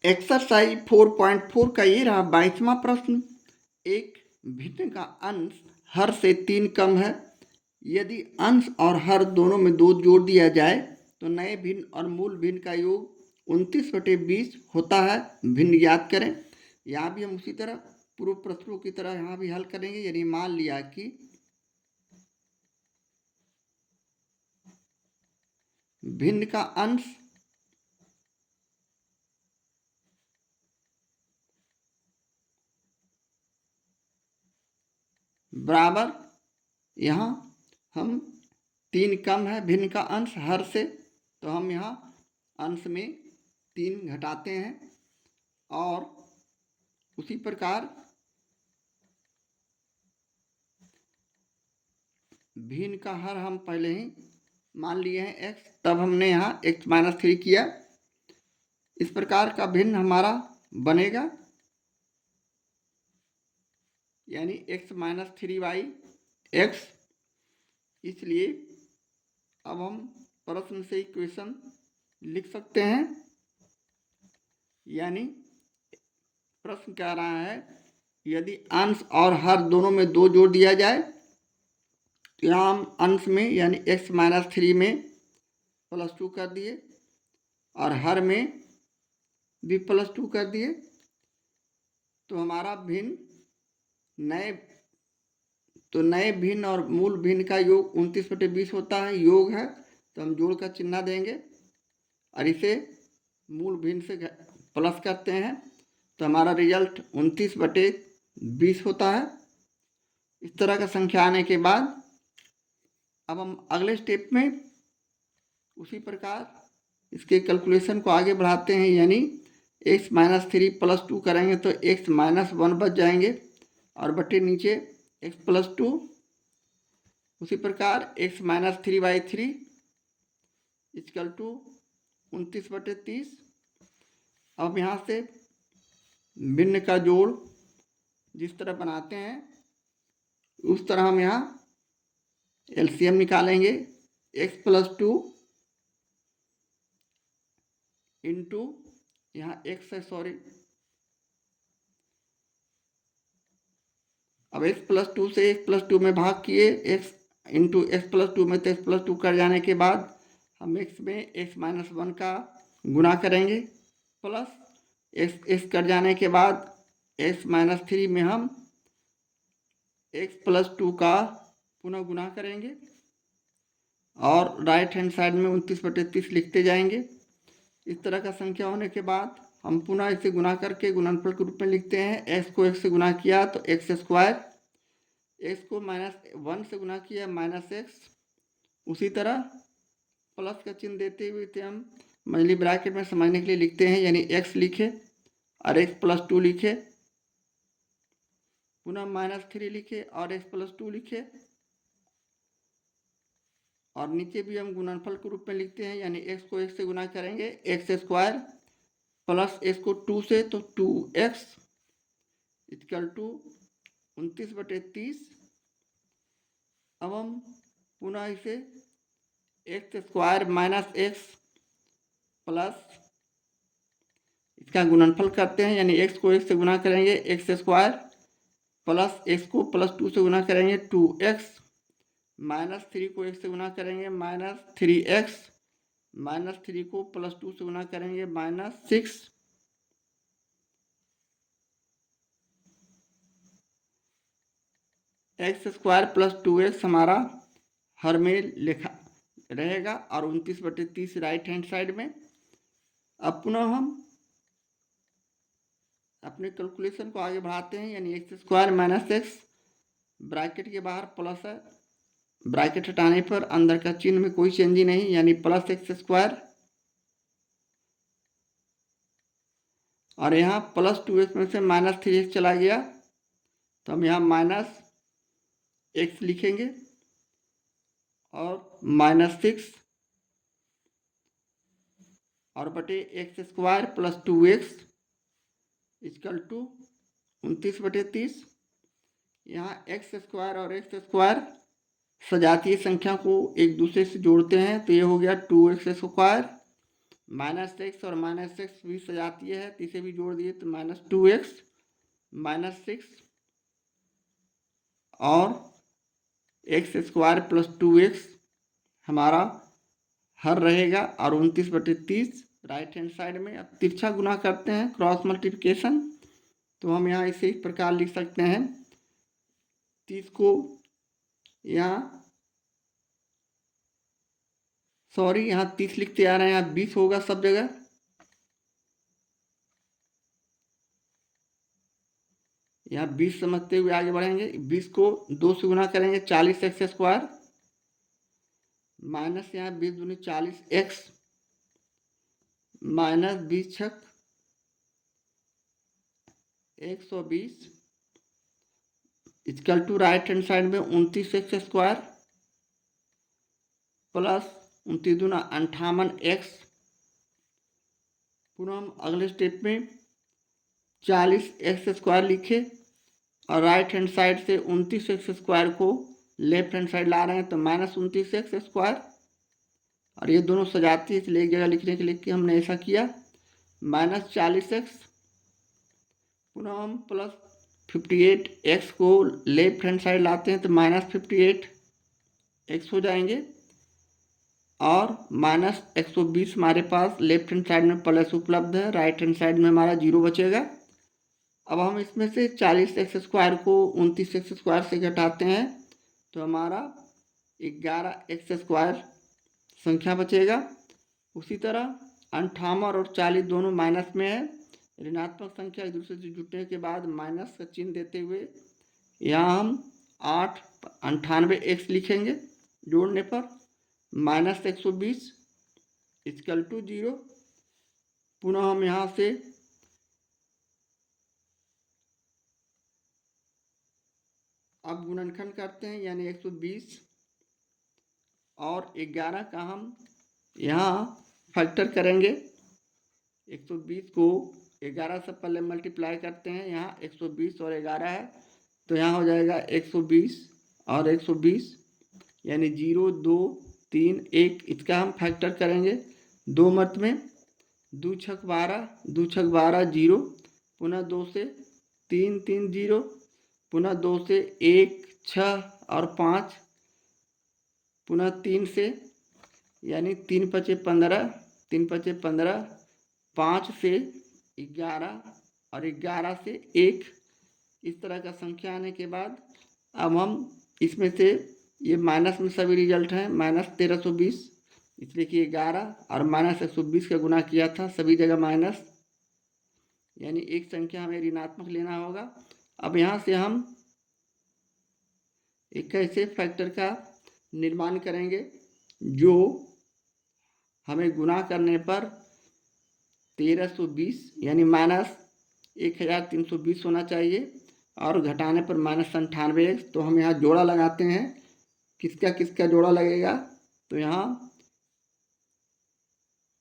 Exercise 4.4 का ये रहा 22वां प्रश्न। एक भिन्न का अंश हर से 3 कम है। यदि अंश और हर दोनों में 2 जोड़ दिया जाए तो नए भिन्न और मूल भिन्न का योग 29/20 होता है। भिन्न ज्ञात करें। यहाँ भी हम उसी तरह पूर्व प्रश्नों की तरह यहाँ भी हल करेंगे। यानी मान लिया कि भिन्न का अंश बराबर, यहाँ हम 3 कम है भिन्न का अंश हर से, तो हम यहाँ अंश में 3 घटाते हैं। और उसी प्रकार भिन्न का हर हम पहले ही मान लिए हैं x, तब हमने यहाँ x-3 किया। इस प्रकार का भिन्न हमारा बनेगा, यानी x-3/x। इसलिए अब हम प्रश्न से इक्वेशन लिख सकते हैं। यानी प्रश्न कह रहा है यदि अंश और हर दोनों में 2 जोड़ दिया जाए तो यहाँ हम अंश में यानी x-3 में +2 कर दिए और हर में भी +2 कर दिए, तो हमारा भिन्न नए भिन्न और मूल भिन्न का योग 29/20 होता है। योग है तो हम जोड़ का चिन्ह देंगे और इसे मूल भिन्न से प्लस करते हैं, तो हमारा रिजल्ट 29/20 होता है। इस तरह का संख्या आने के बाद अब हम अगले स्टेप में उसी प्रकार इसके कैलकुलेशन को आगे बढ़ाते हैं। यानी x-3 +2 करेंगे तो x-1 बच जाएंगे और बटे नीचे x+2। उसी प्रकार x-3/3 = 29/30। अब यहाँ से भिन्न का जोड़ जिस तरह बनाते हैं उस तरह हम यहाँ एलसीएम निकालेंगे। x+2 इंटू यहाँ x है, सॉरी, अब x+2 से x+2 में भाग किए, x इंटू x+2 में तो x+2 कर जाने के बाद हम x में x-1 का गुणा करेंगे, प्लस x कर जाने के बाद x-3 में हम x+2 का पुनः गुणा करेंगे और राइट हैंड साइड में 29/30 लिखते जाएंगे। इस तरह का संख्या होने के बाद हम पुनः इसे गुणा करके गुणनफल के रूप में लिखते हैं। x को x से गुणा किया तो x², x को -1 से गुणा किया -x। उसी तरह प्लस का चिन्ह देते हुए इसे हम मझली ब्रैकेट में समझने के लिए लिखते हैं। यानी x लिखे और x+2 लिखे, पुनः -3 लिखे और x+2 लिखे और नीचे भी हम गुणनफल के रूप में लिखते हैं। यानी x को x से गुणा करेंगे x² प्लस x को 2 से तो 2x = 29/30। अब हम पुनः इसे x² -x प्लस इसका गुणनफल करते हैं। यानी x को x से गुणा करेंगे x² प्लस x को +2 से गुणा करेंगे 2x, -3 को x से गुणा करेंगे -3x, -3 को +2 से गुणा करेंगे -6, x² + 2x हमारा हर में लिखा रहेगा और 29/30 राइट हैंड साइड में। अब पुनः हम अपने कैलकुलेशन को आगे बढ़ाते हैं। यानी x² - x, ब्रैकेट के बाहर प्लस है, ब्रैकेट हटाने पर अंदर का चिन्ह में कोई चेंज नहीं, यानी +x² और यहाँ +2x में से -3x चला गया तो हम यहाँ -x लिखेंगे और -6 और बटे x² + 2x = 29/30। यहाँ x² और x² सजातीय संख्या को एक दूसरे से जोड़ते हैं तो ये हो गया 2x² -x और -x भी सजाती है, तो इसे भी जोड़ दिए तो -2x -6 और x² + 2x हमारा हर रहेगा और 29/30 राइट हैंड साइड में। अब तिरछा गुना करते हैं, क्रॉस मल्टीप्लिकेशन, तो हम यहाँ इसे इस प्रकार लिख सकते हैं। 30 को यहाँ यहाँ 30 लिखते आ रहे हैं, यहाँ 20 होगा सब जगह। यहाँ 20 समझते हुए आगे बढ़ेंगे। 20 को 2 से गुना करेंगे 40x² माइनस यहाँ 20 दूनी 40x माइनस 20 छक 120 equal to right hand side में 29x² प्लस 29 दूना 58x। पुनः हम अगले स्टेप में 40x² लिखे और राइट हैंड साइड से 29x² को लेफ्ट हैंड साइड ला रहे हैं, तो -29x² और ये दोनों सजाती है, इसलिए एक जगह लिखने के लिए कि हमने ऐसा किया। -40x पुनः हम +58x को लेफ्ट हैंड साइड लाते हैं, तो -58x हो जाएंगे और -120 हमारे पास लेफ्ट हैंड साइड में प्लस उपलब्ध है, राइट हैंड साइड में हमारा 0 बचेगा। अब हम इसमें से 40x² को 29x² से घटाते हैं, तो हमारा 11x² संख्या बचेगा। उसी तरह 58 और 40 दोनों माइनस में है, ऋणात्मक संख्या एक दूसरे से जुटने के बाद माइनस का चिन्ह देते हुए यहाँ हम 8×98x लिखेंगे। जोड़ने पर -120 इक्वल टू 0। पुनः हम यहाँ से अब गुणनखंड करते हैं, यानी 120 और 11 का हम यहाँ फैक्टर करेंगे। 120 को 11 से पहले मल्टीप्लाई करते हैं, यहाँ 120 और 11 है, तो यहाँ हो जाएगा 120 और 120 यानी 0 2 3 1। इसका हम फैक्टर करेंगे 2 मत में, 2 छक 12 2 छक 12 0, पुनः 2 से 3 3 0, पुनः 2 से 1 6 और 5, पुनः 3 से यानी 3 × 5 = 15 3 × 5 = 15, 5 से 11 और 11 से 1। इस तरह का संख्या आने के बाद अब हम इसमें से ये माइनस में सभी रिजल्ट हैं, -1320 इसलिए कि 11 और -120 का गुना किया था, सभी जगह माइनस, यानी एक संख्या हमें ऋणात्मक लेना होगा। अब यहाँ से हम एक ऐसे फैक्टर का निर्माण करेंगे जो हमें गुना करने पर 1320 यानी -1320 होना चाहिए और घटाने पर -98x। तो हम यहाँ जोड़ा लगाते हैं, किसका किसका जोड़ा लगेगा, तो यहाँ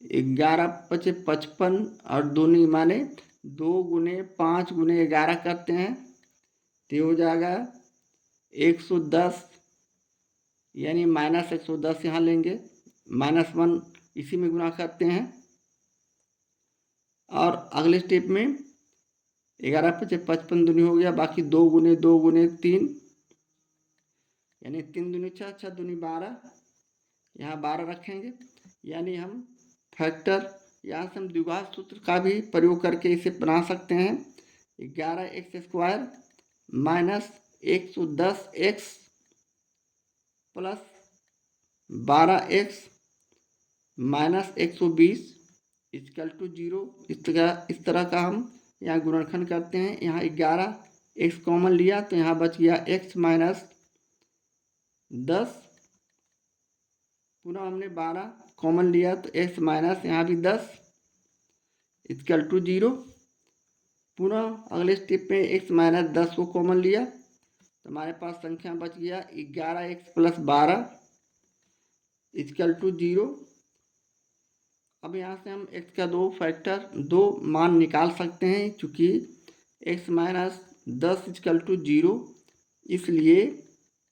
11 × 5 = 55 और दूनी माने 2 × 5 × 11 करते हैं, तो हो जाएगा 110 यानी -110 यहाँ लेंगे, -1 इसी में गुना करते हैं। और अगले स्टेप में 11 × 5 = 55 दूनी हो गया, बाकी 2 × 2 × 3 यानी 3 दूनी 6 6 दूनी 12, यहाँ 12 रखेंगे। यानी हम फैक्टर यहाँ से हम द्विघात सूत्र का भी प्रयोग करके इसे बना सकते हैं। 11x² minus 110x plus 12x minus 120 equal to 0। इस तरह का हम यहाँ गुणनखंड करते हैं। यहाँ 11x कॉमन लिया तो यहाँ बच गया x माइनस 10, पुनः हमने 12 कॉमन लिया तो x माइनस यहाँ भी 10 इक्वल टू 0। पुनः अगले स्टेप में x माइनस 10 को कॉमन लिया तो हमारे पास संख्या बच गया 11x प्लस 12 इक्वल टू 0। अब यहाँ से हम x का दो मान निकाल सकते हैं, चूँकि x माइनस 10 इक्वल टू 0 इसलिए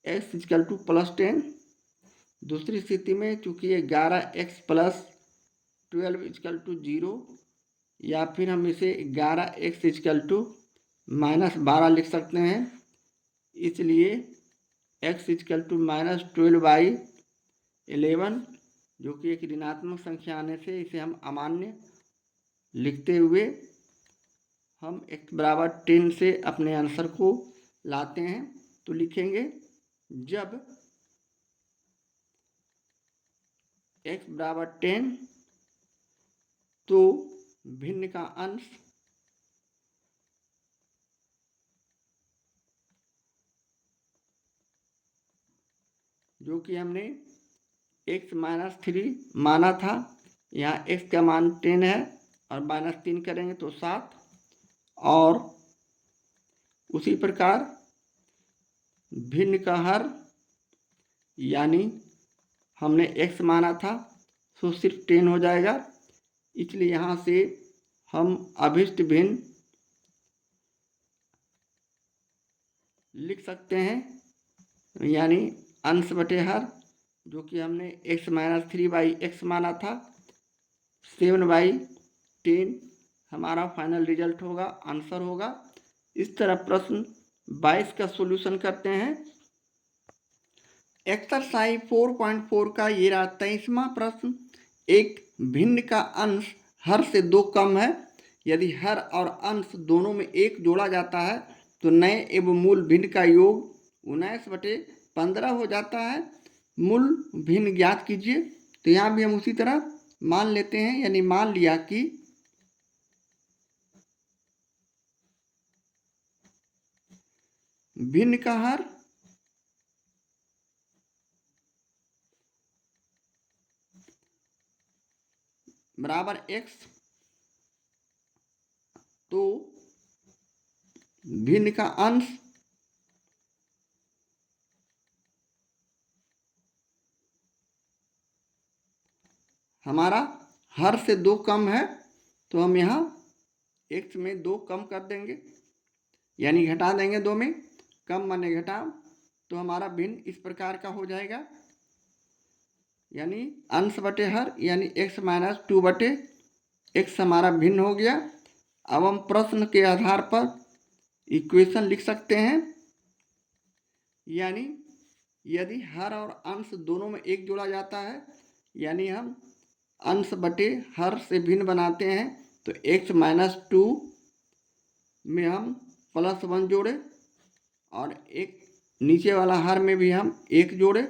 x इक्वल टू +10। दूसरी स्थिति में चूँकि 11x प्लस 12 इजकल टू 0, या फिर हम इसे 11x इजकल टू -12 लिख सकते हैं। इसलिए x इजकल टू -12/11, जो कि एक ऋणात्मक संख्या आने से इसे हम अमान्य लिखते हुए हम x बराबर 10 से अपने आंसर को लाते हैं। तो लिखेंगे जब x बराबर 10 तो भिन्न का अंश जो कि हमने x-3 माना था, यहाँ x का मान 10 है और -3 करेंगे तो 7। और उसी प्रकार भिन्न का हर, यानी हमने x माना था तो सिर्फ 10 हो जाएगा। इसलिए यहाँ से हम अभिष्ट भिन्न लिख सकते हैं, यानी अंश बटे हर, जो कि हमने x-3/x माना था, 7/10 हमारा फाइनल रिजल्ट होगा, आंसर होगा। इस तरह प्रश्न 22 का सॉल्यूशन करते हैं। एक्सरसाइज 4.4 का ये रहा 23वां प्रश्न। एक भिन्न का अंश हर से 2 कम है। यदि हर और अंश दोनों में 1 जोड़ा जाता है तो नए एवं मूल भिन्न का योग 19/15 हो जाता है। मूल भिन्न ज्ञात कीजिए। तो यहाँ भी हम उसी तरह मान लेते हैं, यानी मान लिया कि भिन्न का हर बराबर x, तो भिन्न का अंश हमारा हर से 2 कम है, तो हम यहाँ x में 2 कम कर देंगे, यानी घटा देंगे 2 में, कम माने घटा। तो हमारा भिन्न इस प्रकार का हो जाएगा, यानी अंश बटे हर, यानी x-2/x हमारा भिन्न हो गया। अब हम प्रश्न के आधार पर इक्वेशन लिख सकते हैं, यानी यदि हर और अंश दोनों में 1 जोड़ा जाता है, यानी हम अंश बटे हर से भिन्न बनाते हैं, तो x-2 में हम +1 जोड़े और एक नीचे वाला हर में भी हम 1 जोड़े,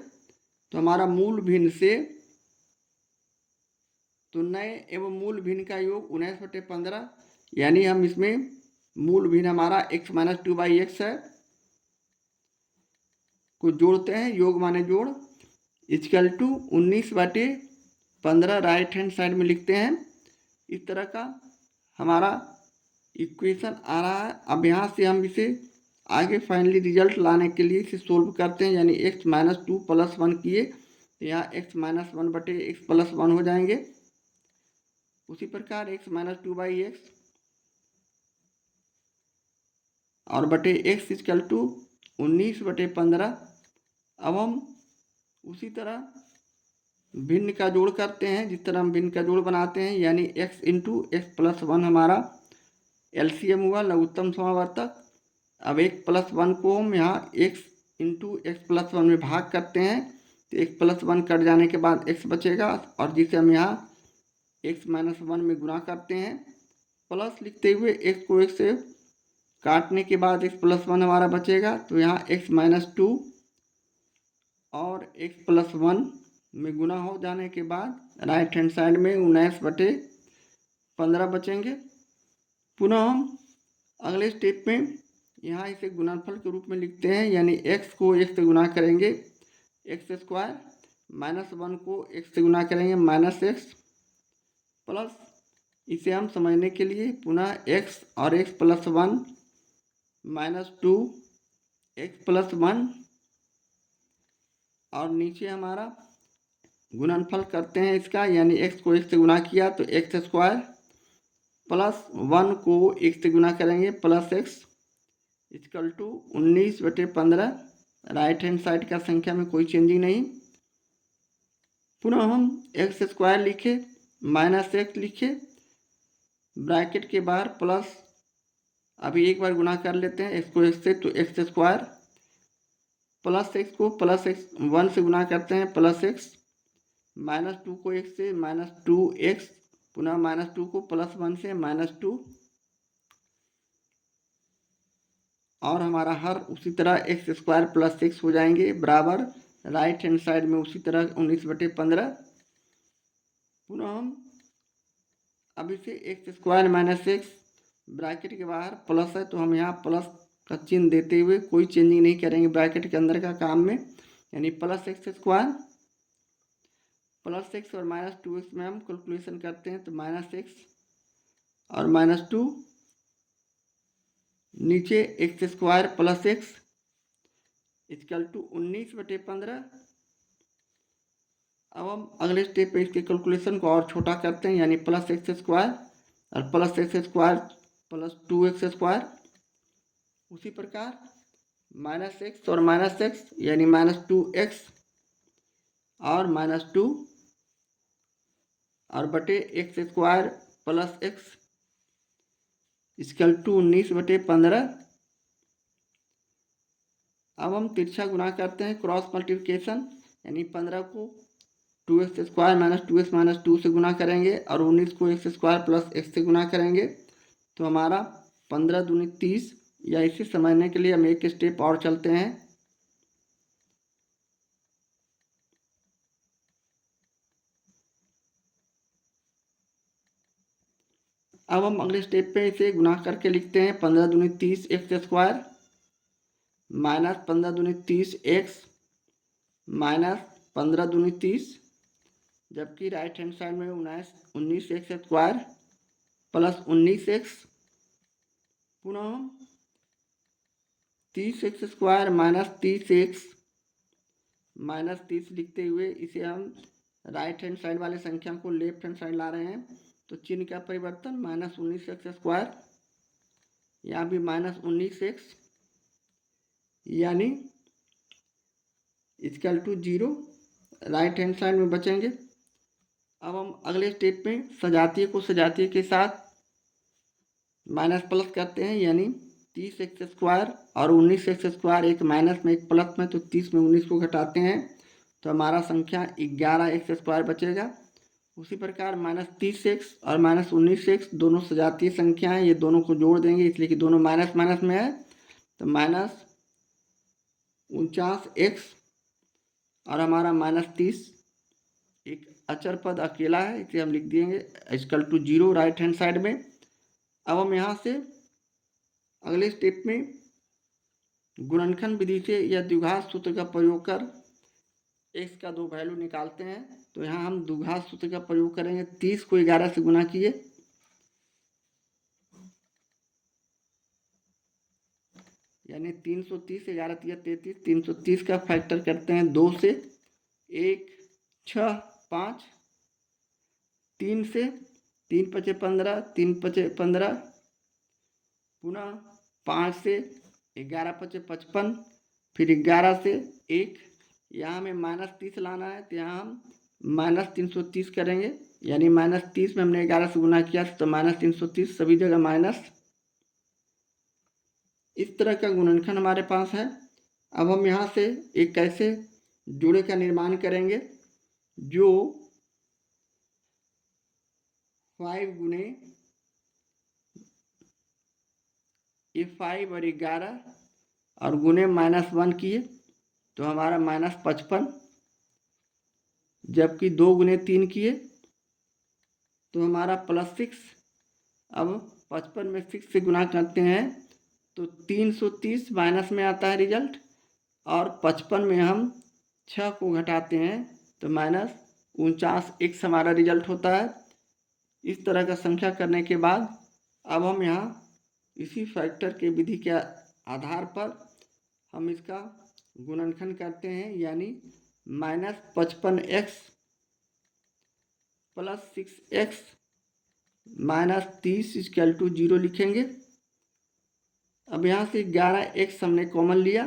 तो हमारा मूल भिन्न से तो नए एवं मूल भिन्न का योग 19/15, यानी हम इसमें मूल भिन्न हमारा x-2/x है को जोड़ते हैं, योग माने जोड़, equal to 19/15 right hand side में लिखते हैं। इस तरह का हमारा इक्वेशन आ रहा है। अब यहाँ से हम इसे आगे फाइनली रिजल्ट लाने के लिए इसे सोल्व करते हैं, यानी x-2 + 1 किए तो यहाँ x-1/x + 1 हो जाएंगे। उसी प्रकार x-2/x और बटे x इक्वल टू 19/15। अब हम उसी तरह भिन्न का जोड़ करते हैं, जिस तरह हम भिन्न का जोड़ बनाते हैं, यानी x × x + 1 हमारा एलसीएम हुआ, लघुत्तम समावर्तक। अब x + 1 को हम यहाँ x × x + 1 में भाग करते हैं, तो x + 1 कट जाने के बाद x बचेगा, और जिसे हम यहाँ x - 1 में गुणा करते हैं, प्लस लिखते हुए x को 1 से काटने के बाद x + 1 हमारा बचेगा। तो यहाँ x - 2 और x + 1 में गुना हो जाने के बाद राइट हैंड साइड में 19/15 बचेंगे। पुनः हम अगले स्टेप में यहाँ इसे गुणनफल के रूप में लिखते हैं, यानी x को 1 से गुना करेंगे x² -1 को x से गुना करेंगे -x, प्लस इसे हम समझने के लिए पुनः x और x + 1 -2 x + 1, और नीचे हमारा गुणनफल करते हैं इसका, यानी x को 1 से गुना किया तो x² प्लस 1 को 1 से गुना करेंगे +x equal to 19/15। Right hand side का संख्या में कोई चेंजिंग नहीं। पुनः हम x² लिखे, माइनस एक्स लिखे, ब्रैकेट के बाहर प्लस, अभी एक बार गुना कर लेते हैं एक्स को एक्स से, तो एक्स स्क्वायर प्लस एक्स को प्लस एक्स 1 से गुना करते हैं प्लस एक्स, माइनस 2 को एक्स से माइनस 2x, पुनः माइनस 2 को प्लस 1 से -2, और हमारा हर उसी तरह एक्स स्क्वायर प्लस एक्स हो जाएंगे बराबर राइट हैंड साइड में उसी तरह 19/15। पुनः हम अब इसे x square minus x, bracket के बाहर प्लस है तो हम यहाँ प्लस का चिन्ह देते हुए कोई चेंजिंग नहीं करेंगे ब्रैकेट के अंदर का काम में, यानी plus x square plus x और -2x में हम कैलकुलेशन करते हैं तो -x और -2, नीचे x square plus x equal to 19/15। अब हम अगले स्टेप पे इसके कैलकुलेशन को और छोटा करते हैं, यानी प्लस एक्स स्क्वायर और plus x square plus 2x square, उसी प्रकार -x और -x यानी -2x और -2 और बटे x square plus x equal to 19/15। अब हम तिरछा गुना करते हैं क्रॉस मल्टीप्लिकेशन, यानी 15 को 2x स्क्वायर -2x -2 से गुना करेंगे और 19 को एक्स स्क्वायर प्लस एक्स से गुना करेंगे, तो हमारा 15 दूनी 30, या इसे समझने के लिए हम एक स्टेप और चलते हैं। अब हम अगले स्टेप पे इसे गुना करके लिखते हैं 15 दूनी 30 एक्स स्क्वायर माइनस 15 दूनी 30 एक्स माइनस 15 दूनी 30, जबकि राइट हैंड साइड में 19 एक्स स्क्वायर प्लस 19 एक्स, पुनः हम 30 x square minus 30 x minus 30 लिखते हुए इसे हम राइट हैंड साइड वाले संख्या को लेफ्ट हैंड साइड ला रहे हैं, तो चिन्ह का परिवर्तन -19 एक्स स्क्वायर, यहाँ भी -19 एक्स यानी equal to 0 right hand side में बचेंगे। अब हम अगले स्टेप में सजातीय को सजातीय के साथ माइनस प्लस करते हैं, यानी 30 एक्स स्क्वायर और 19 एक्स स्क्वायर, एक माइनस में एक प्लस में, तो 30 में 19 को घटाते हैं तो हमारा संख्या 11 एक्स स्क्वायर बचेगा। उसी प्रकार -30x और -19x दोनों सजातीय संख्या हैं, ये दोनों को जोड़ देंगे इसलिए कि दोनों माइनस माइनस में है, तो -49x और हमारा -30 एक अचर पद अकेला है, इसे हम लिख देंगे equal to 0 right hand side में। अब हम यहाँ से अगले स्टेप में गुणनखंड विधि से या द्विघात सूत्र का प्रयोग कर x का 2 वैल्यू निकालते हैं, तो यहाँ हम द्विघात सूत्र का प्रयोग करेंगे। 30 को 11 से गुना किए, यानी 330, 11 3 33, 330 का फैक्टर करते हैं 2 से, 1 6 5, 3 से 3 5 15, 3 5 15, पुनः 5 से 11 5 55, फिर 11 से 1, यहाँ हमें -30 लाना है तो यहाँ हम -330 करेंगे, यानी -30 में हमने 11 से गुना किया तो -330, सभी जगह माइनस। इस तरह का गुणनखंड हमारे पास है। अब हम यहाँ से एक कैसे जोड़े का निर्माण करेंगे, जो 5 गुने ये 5 और 11 और गुने -1 किए तो हमारा -55, जबकि 2 गुने 3 किए तो हमारा +6। अब 55 में 6 से गुना करते हैं तो 330 माइनस में आता है रिजल्ट, और 55 में हम 6 को घटाते हैं तो -49x हमारा रिजल्ट होता है। इस तरह का संख्या करने के बाद अब हम यहाँ इसी फैक्टर के विधि के आधार पर हम इसका गुणनखंड करते हैं, यानी -55x plus 6x -30 equal to 0 लिखेंगे। अब यहाँ से 11x हमने कॉमन लिया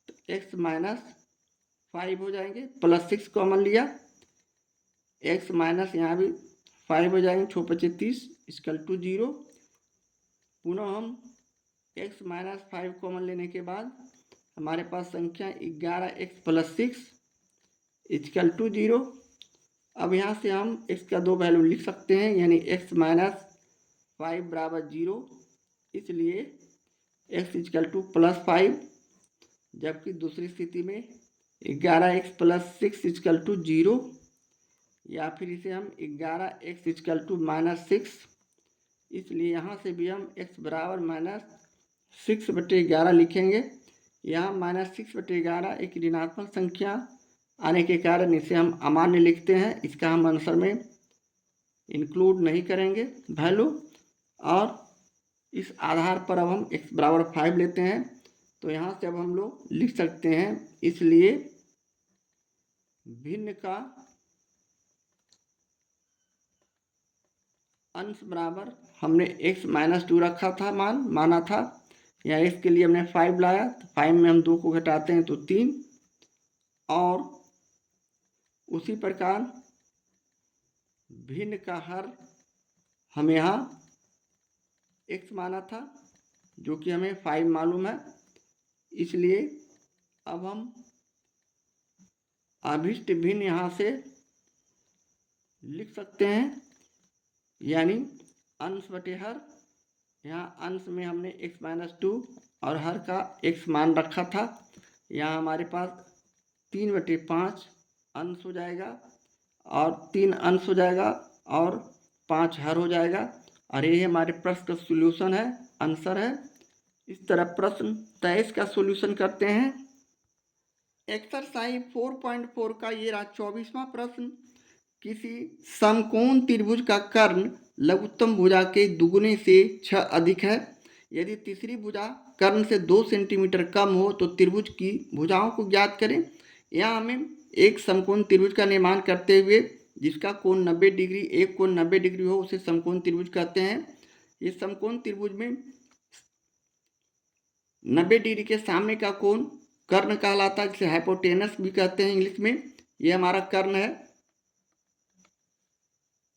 तो x -5 हो जाएंगे, +6 कॉमन लिया, x माइनस यहाँ भी 5 हो जाएंगे, 6 पचे 30 इक्वल टू 0। पुनः हम x माइनस 5 कॉमन लेने के बाद हमारे पास संख्या 11x प्लस 6 इक्वल टू 0। अब यहाँ से हम x का दो वैल्यू लिख सकते हैं, यानी x माइनस 5 बराबर 0, इसलिए x इक्वल टू प्लस 5, जबकि दूसरी स्थिति में 11x प्लस 6 इक्वल टू 0, या फिर इसे हम 11x इक्वल टू माइनस 6, इसलिए यहाँ से भी हम x बराबर माइनस 6/11 लिखेंगे। यहाँ माइनस 6/11 एक ऋणात्मक संख्या आने के कारण इसे हम अमान्य लिखते हैं, इसका हम आंसर में इंक्लूड नहीं करेंगे वैल्यू। और इस आधार पर अब हम x बराबर 5 लेते हैं, तो यहाँ से अब हम लोग लिख सकते हैं, इसलिए भिन्न का अंश बराबर हमने x माइनस 2 रखा था, माना था, या x के लिए हमने 5 लाया, तो 5 में हम 2 को घटाते हैं तो 3, और उसी प्रकार भिन्न का हर हम यहाँ x माना था, जो कि हमें 5 मालूम है, इसलिए अब हम अभिष्ट भिन्न यहाँ से लिख सकते हैं, यानी अंश बटे हर। यहाँ अंश में हमने x माइनस 2 और हर का x मान रखा था, यहाँ हमारे पास 3/5 अंश हो जाएगा और 3 अंश हो जाएगा और 5 हर हो जाएगा, और ये हमारे प्रश्न का सॉल्यूशन है, आंसर है। इस तरह प्रश्न 23 का सॉल्यूशन करते हैं। एक्सरसाइज 4.4 का ये रहा 24वां प्रश्न। किसी समकोण त्रिभुज का कर्ण लघुत्तम भुजा के दुगुने से 6 अधिक है। यदि तीसरी भुजा कर्ण से 2 सेंटीमीटर कम हो तो त्रिभुज की भुजाओं को ज्ञात करें। यहाँ हमें एक समकोण त्रिभुज का निर्माण करते हुए जिसका कोण 90 डिग्री, एक कोण 90 डिग्री हो, उसे समकोण त्रिभुज कहते हैं। ये समकोण त्रिभुज में 90 डिग्री के सामने का कोण कर्ण कहलाता है, जिसे हाइपोटेनस भी कहते हैं इंग्लिश में। ये हमारा कर्ण है,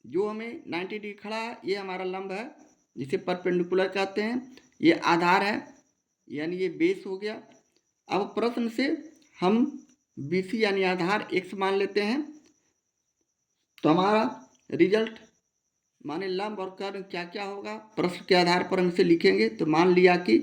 जो हमें 90 डिग्री खड़ा है, ये हमारा लंब है जिसे परपेंडिकुलर कहते हैं। ये आधार है, यानी ये बेस हो गया। अब प्रश्न से हम बीसी यानी आधार x मान लेते हैं, तो हमारा रिजल्ट माने लंब और कर्ण क्या क्या होगा, प्रश्न के आधार पर हम इसे लिखेंगे। तो मान लिया कि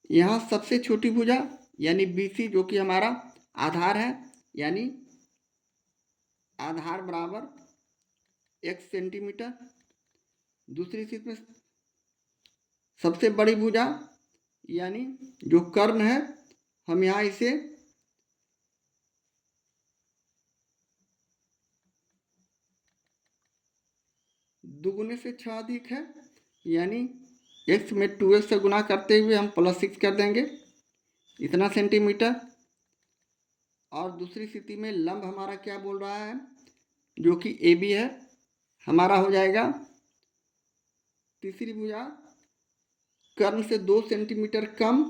यहाँ सबसे छोटी भुजा यानी BC जो कि हमारा आधार है, यानी आधार बराबर x सेंटीमीटर। दूसरी स्थिति में सबसे बड़ी भुजा यानी जो कर्ण है, हम यहाँ इसे दुगुने से 6 अधिक है, यानी x में 2x से गुना करते हुए हम +6 कर देंगे, इतना सेंटीमीटर। और दूसरी स्थिति में लंब हमारा क्या बोल रहा है, जो कि AB है, हमारा हो जाएगा तीसरी भुजा कर्ण से 2 सेंटीमीटर कम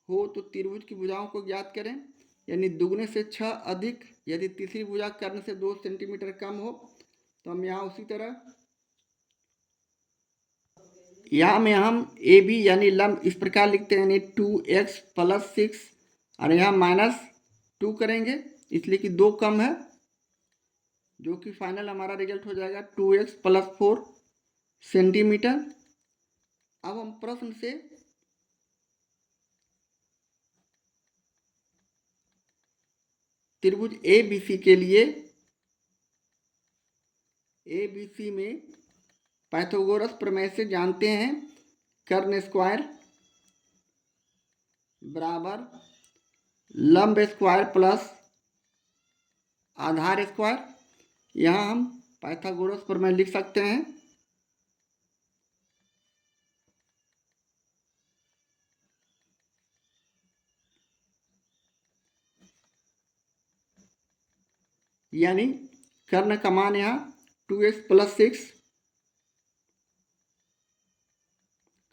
हो तो त्रिभुज की भुजाओं को ज्ञात करें, यानी दुगुने से 6 अधिक। यदि तीसरी भुजा कर्ण से 2 सेंटीमीटर कम हो तो हम यहाँ उसी तरह यहाँ में हम AB यानी लंब इस प्रकार लिखते हैं, यानी 2x + 6 और यहाँ -2 करेंगे, इसलिए कि 2 कम है, जो कि फाइनल हमारा रिजल्ट हो जाएगा 2x + 4 सेंटीमीटर। अब हम प्रश्न से त्रिभुज ABC के लिए ABC में पाइथागोरस प्रमेय से जानते हैं कर्ण स्क्वायर बराबर लंब स्क्वायर प्लस आधार स्क्वायर। यहाँ हम पाइथागोरस प्रमेय लिख सकते हैं, यानी कर्ण का मान यहाँ 2x + 6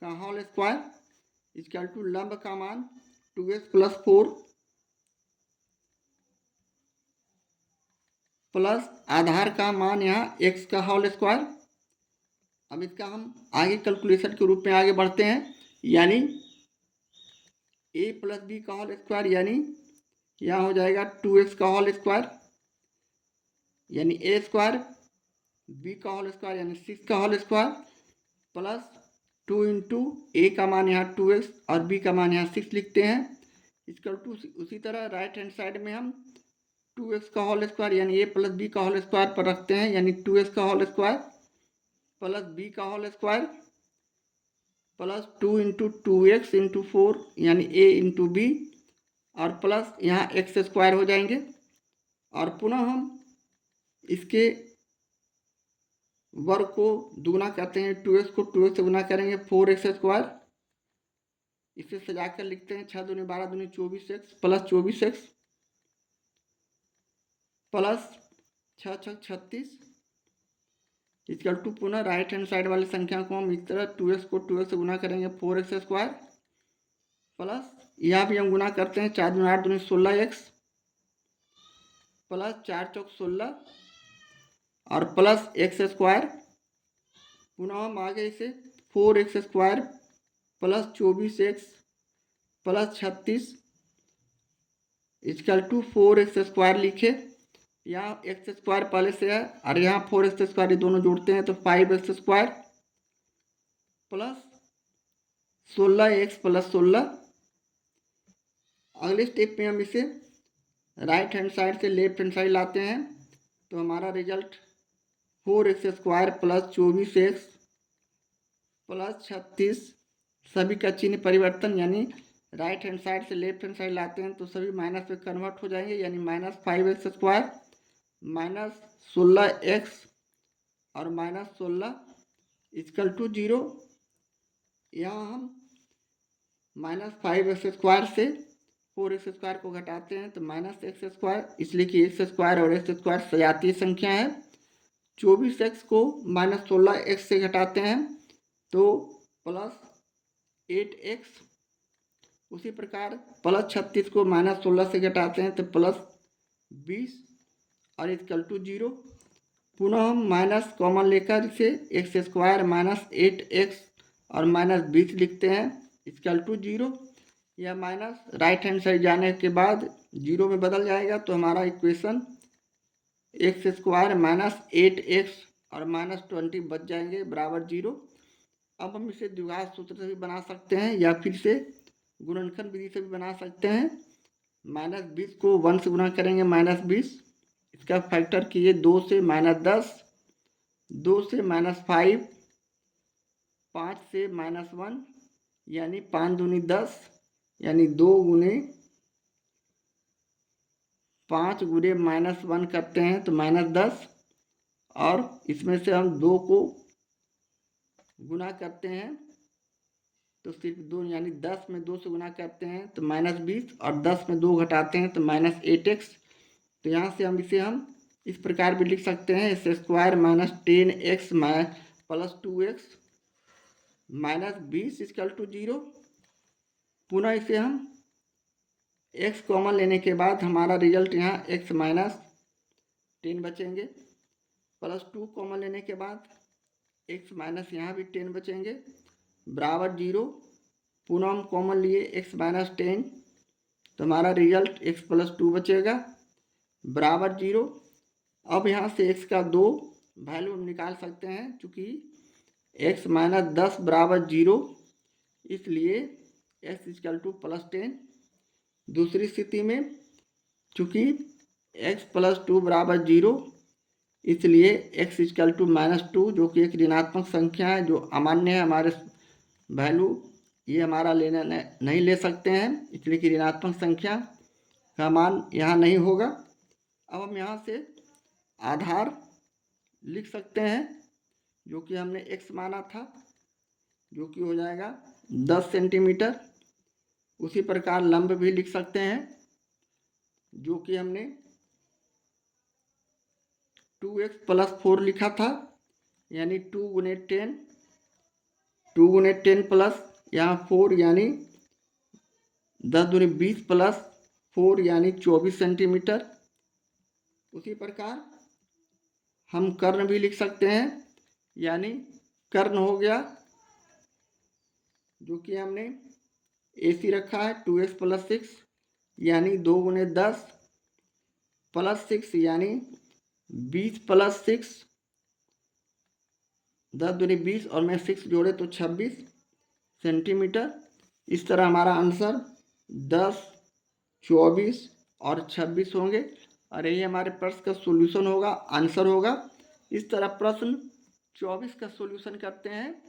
का होल स्क्वायर इक्वल टू लंब का मान 2x प्लस 4 प्लस आधार का मान यहाँ x का होल स्क्वायर। अब इसका हम आगे कैलकुलेशन के रूप में आगे बढ़ते हैं, यानी a प्लस बी का होल स्क्वायर, यानी यहाँ हो जाएगा 2x का होल स्क्वायर, यानी a स्क्वायर, b का होल स्क्वायर यानी 6 का होल स्क्वायर, प्लस 2 इंटू ए का मान यहाँ 2x और b का मान यहाँ 6 लिखते हैं। इक्वल टू उसी तरह राइट हैंड साइड में हम 2x का होल स्क्वायर यानी a प्लस बी का होल स्क्वायर पर रखते हैं, यानी 2x का होल स्क्वायर प्लस b का whole square plus 2 into 2x into 4 यानी a इंटू बी और प्लस यहाँ x स्क्वायर हो जाएंगे। और पुनः हम इसके वर्ग को दुगुना करते हैं, 2x को 2x से गुना करेंगे 4x स्क्वायर। इसे सजाकर लिखते हैं 6 दूनी 12 दूनी 24x plus 24x plus 6 6 36 equal to पुनः राइट हैंड साइड वाली संख्या को हम इस तरह 2x को 2x से गुना करेंगे 4x स्क्वायर प्लस यहाँ भी हम गुना करते हैं 4 दूनी 8 दूनी 16x प्लस 4 चौक 16 और प्लस x स्क्वायर। पुनः हम आगे इसे 4x square plus 24x plus 36 equal to 4x square लिखे। यहाँ x स्क्वायर पहले से है और यहाँ 4x स्क्वायर, ये दोनों जोड़ते हैं तो 5x square plus 16x plus 16। अगले स्टेप में हम इसे राइट हैंड साइड से लेफ्ट हैंड साइड लाते हैं तो हमारा result 4x square plus 24x plus 36, सभी का चिन्ह परिवर्तन, यानी राइट हैंड साइड से लेफ्ट हैंड साइड लाते हैं तो सभी माइनस में कन्वर्ट हो जाएंगे, यानी minus 5x square minus 16x और माइनस 16 इक्वल टू 0। यहाँ हम माइनस 5x स्क्वायर से 4x स्क्वायर को घटाते हैं तो माइनस x स्क्वायर, इसलिए कि x स्क्वायर और x स्क्वायर सजातीय संख्या है। 24x को माइनस 16x से घटाते हैं तो प्लस 8x, उसी प्रकार प्लस 36 को माइनस 16 से घटाते हैं तो प्लस 20 और इक्वल टू 0। पुनः हम माइनस कॉमन लेकर इसे x स्क्वायर माइनस 8x और माइनस 20 लिखते हैं इक्वल टू 0। यह माइनस राइट हैंड साइड जाने के बाद 0 में बदल जाएगा तो हमारा equation x square minus 8x और माइनस 20 बच जाएंगे बराबर 0। अब हम इसे द्विघात सूत्र से भी बना सकते हैं या फिर से गुणनखंड विधि से भी बना सकते हैं। माइनस 20 को 1 से गुना करेंगे माइनस 20, इसका फैक्टर कीजिए 2 से माइनस 10, 2 से माइनस 5, 5 से माइनस 1 यानी 5 दूनी 10, यानी 2 गुने 5 गुने माइनस 1 करते हैं तो माइनस 10, और इसमें से हम 2 को गुना करते हैं तो सिर्फ 2, यानी 10 में 2 से गुना करते हैं तो माइनस 20 और 10 में 2 घटाते हैं तो माइनस 8x। तो यहाँ से हम इसे इस प्रकार भी लिख सकते हैं x square minus 10x plus 2x minus 20 equal to 0। पुनः इसे हम x कॉमन लेने के बाद हमारा रिजल्ट यहाँ x माइनस 10 बचेंगे, प्लस 2 कॉमन लेने के बाद x माइनस यहाँ भी 10 बचेंगे बराबर 0। पुनः हम कॉमन लिए x माइनस 10 तो हमारा रिजल्ट x प्लस 2 बचेगा बराबर 0। अब यहाँ से x का 2 वैल्यू हम निकाल सकते हैं, चूँकि x माइनस 10 बराबर 0, इसलिए x इक्वल टू प्लस 10। दूसरी स्थिति में चूँकि x प्लस 2 बराबर 0, इसलिए x इक्वल टू माइनस 2, जो कि एक ऋणात्मक संख्या है जो अमान्य है, हमारे वैल्यू ये हमारा लेना नहीं ले सकते हैं, इसलिए कि ऋणात्मक संख्या का मान यहाँ नहीं होगा। अब हम यहाँ से आधार लिख सकते हैं जो कि हमने x माना था, जो कि हो जाएगा 10 सेंटीमीटर। उसी प्रकार लंब भी लिख सकते हैं जो कि हमने 2x प्लस 4 लिखा था, यानी 2 गुने 10, 2 गुने 10 प्लस यहाँ 4 यानी 10 दूनी 20 प्लस 4 यानी 24 सेंटीमीटर। उसी प्रकार हम कर्ण भी लिख सकते हैं, यानी कर्ण हो गया जो कि हमने AC रखा है 2x प्लस 6 यानी 2 गुने 10 प्लस 6 यानी 20 प्लस 6, 10 दूनी 20 और मैं 6 जोड़े तो 26 सेंटीमीटर। इस तरह हमारा आंसर 10, 24 और 26 होंगे और यही हमारे प्रश्न का सॉल्यूशन होगा, आंसर होगा। इस तरह प्रश्न 24 का सॉल्यूशन करते हैं।